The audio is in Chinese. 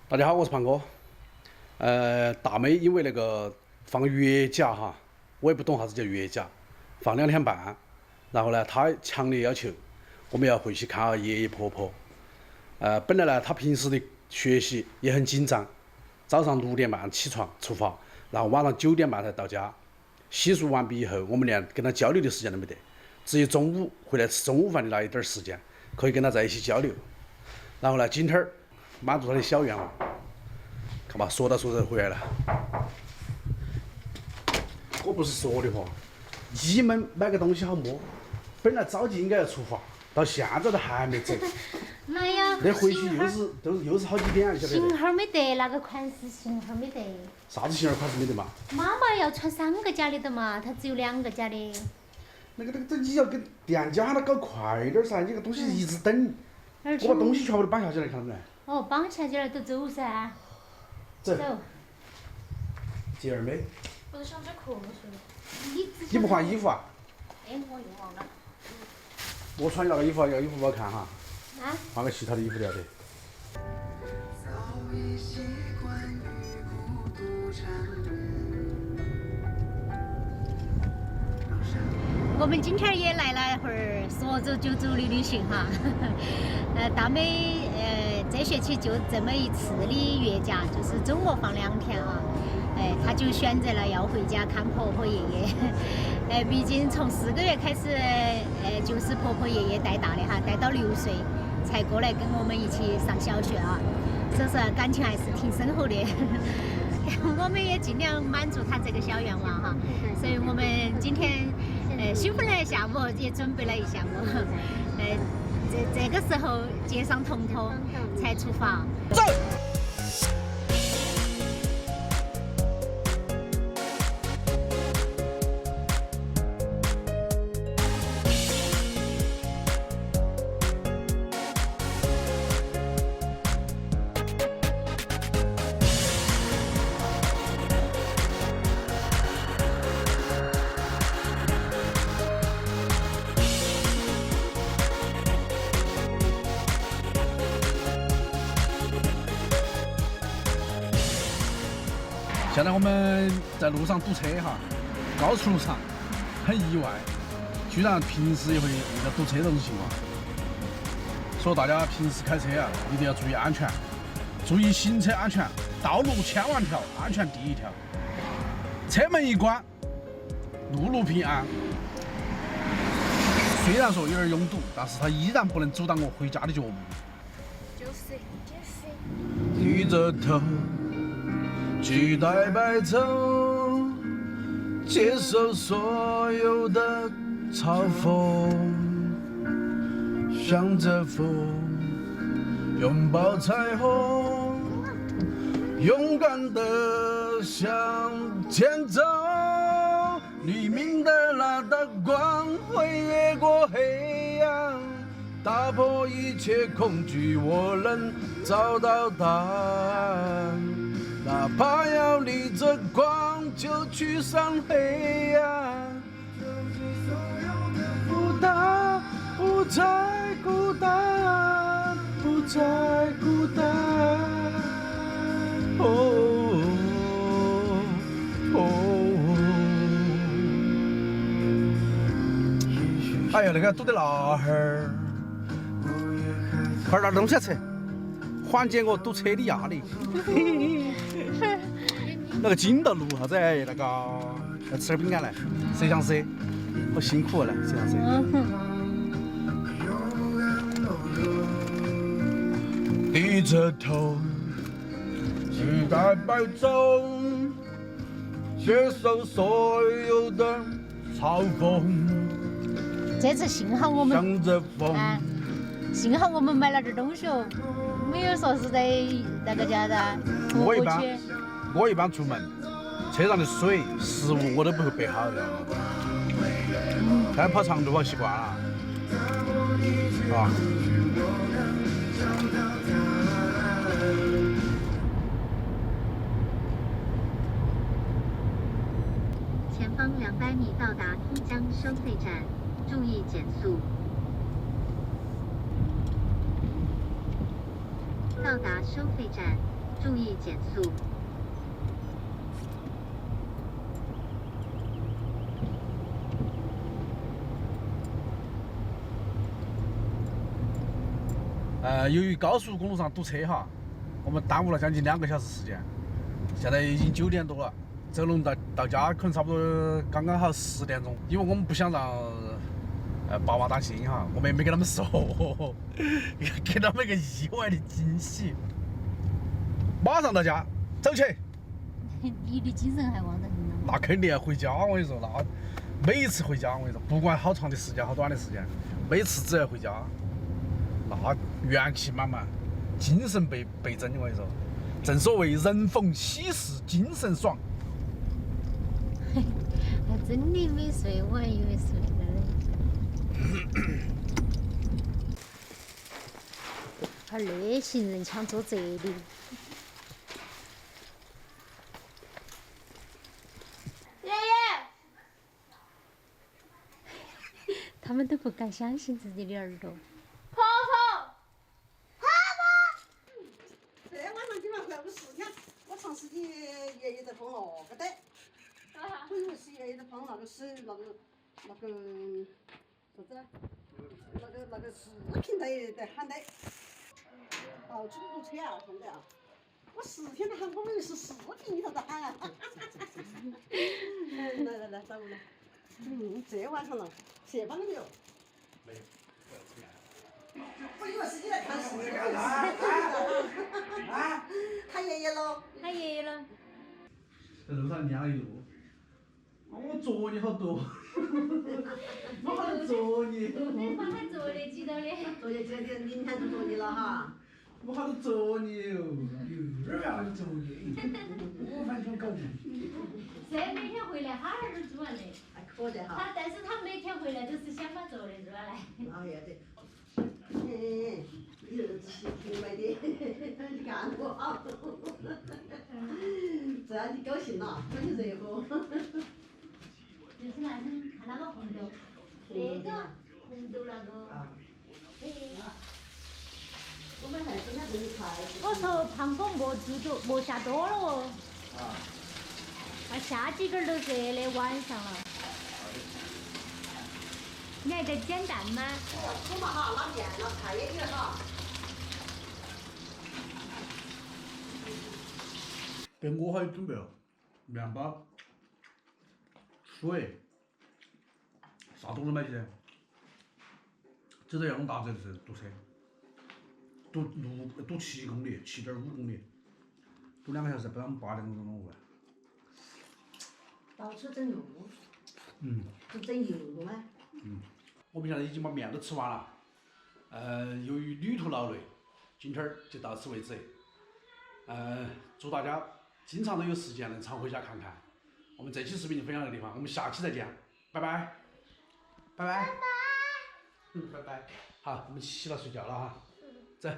大家好，我是胖哥。大妹因为那个放月假哈，我也不懂啥子叫月假，放2天半。然后呢，她强烈要求我们要回去看下爷爷婆婆。本来呢，她平时的学习也很紧张，早上6点半起床出发，然后晚上9点半才到家。洗漱完毕以后，我们连跟她交流的时间都没得，只有中午回来吃中午饭的那一点时间，可以跟她在一起交流。然后呢，今天儿满足她的小愿望，看吧，说着说着回来了。我不是说的话，你们买个东西好摸，本来着急应该要出发，到现在都还没整。哪有？那回去又是好几点，晓得型的。号没得，那个款式型号没得。啥子型号款式没得嘛？妈妈要穿3个加的的嘛，她只有2个加的。那个你要跟店家喊他搞快点儿噻，你个东西一直等，而且我把东西全部都绑下起来，看到没？哦，绑下起来都走噻。走。走。姐儿妹，我都想穿瞌睡。你不换衣服啊？哎，我又忘了。我穿那个衣服，那个衣服不好看哈。啊？换个其他的衣服了得。我们今天也来了会儿说走就走的旅行哈。大妹这学期就这么一次的月假，就是周末放2天啊。她就选择了要回家看婆婆爷爷。毕竟从4个月开始，就是婆婆爷爷带大的哈，带到6岁才过来跟我们一起上小学啊，所以说感情还是挺深厚的。我们也尽量满足她这个小愿望哈，所以我们今天兴奋了一下午，也准备了一下午，这个时候接上彤彤才出发。走。现在我们在路上堵车哈，高速路上很意外，居然平时也会遇到堵车这种情况。所以大家平时开车啊，一定要注意安全，注意行车安全，道路千万条，安全第一条。车门一关，路路平安。虽然说有点拥堵，但是它依然不能阻挡我回家的脚步。就是低着头。期待白头，接受所有的嘲讽，向着风，拥抱彩虹，勇敢地向前走。黎明的那道光会越过黑暗，打破一切恐惧，我能找到答案。哪怕要逆着光，就去上黑暗。不再不再孤单，不再孤单。哦哦。哎呀，那个堵得那哈儿，快点东西吃，缓解我堵车的压力。那个锦道路啥子？那个要吃点饼干来，谁想吃？好辛苦来，谁想吃？低着头，期待白昼，接受所有的嘲讽。这次幸好我们向着风。幸好我们买了点东西哦，没有说是在那个叫啥我一般出门，车上的水、食物我都不会备好的。现在跑长途跑习惯了，啊。前方200米到达通江收费站，注意减速。到达收费站。注意减速。由于高速公路上堵车哈，我们耽误了将近2个小时时间。现在已经9点多了，走路到家可能差不多刚刚好10点钟。因为我们不想让爸妈担心哈，我们也没跟他们说，给他们一个意外的惊喜。马上到家，走起！你的精神还旺得很呢。那肯定要回家，我跟你说，那每一次回家，我跟你说，不管好长的时间，好短的时间，每次只要回家，那元气满满，精神倍增。我跟你说，正所谓人逢喜事精神爽。还真的没睡，我还以为睡了嘞。怕那行人抢坐这里。爷爷，他们都不敢相信自己的耳朵。婆婆，这晚上今晚回来我4天，我尝试你爷爷在放那个的，我以为是爷爷在放那个是那个啥子？那个视频在喊的，哦，出租车啊，兄弟啊！我10天都喊，我以为是视频里头在喊啊！来，找过来。这晚上了，下班了没有？没有，我以为是你来看视频。喊爷爷喽！喊爷爷了。在路上撵了一路。我作业好多，我好多作业。你把他作业记到的。作业今天明天就作业了哈。我好多作业哦，幼儿园的作业，我反正搞不。这每天回来他儿都做完的。还可得哈。但是他每天回来都是想把作业做完来。那也对。你儿子是挺美的，你干得好。这样你高兴了，那就热乎。就是男生看那个红豆，那个红豆那个。我们还真的给你看。我说胖哥莫下多了哦。啊，下几根儿都热的晚上了。你还在煎蛋吗？我嘛哈，拉面拉菜也有哈。给我还准备了面包、水，啥都能买起来。只是要弄大这是堵车，堵7公里，7.5公里，堵2个小时，不然我们8点钟弄完。到处整路。就整油吗？我们现在已经把面都吃完了。由于旅途劳累，今天儿就到此为止。祝大家经常都有时间能常回家看看。我们这期视频就分享到这个地方，我们下期再见，拜拜，拜拜，拜拜，拜拜。好，我们洗了睡觉了哈，走。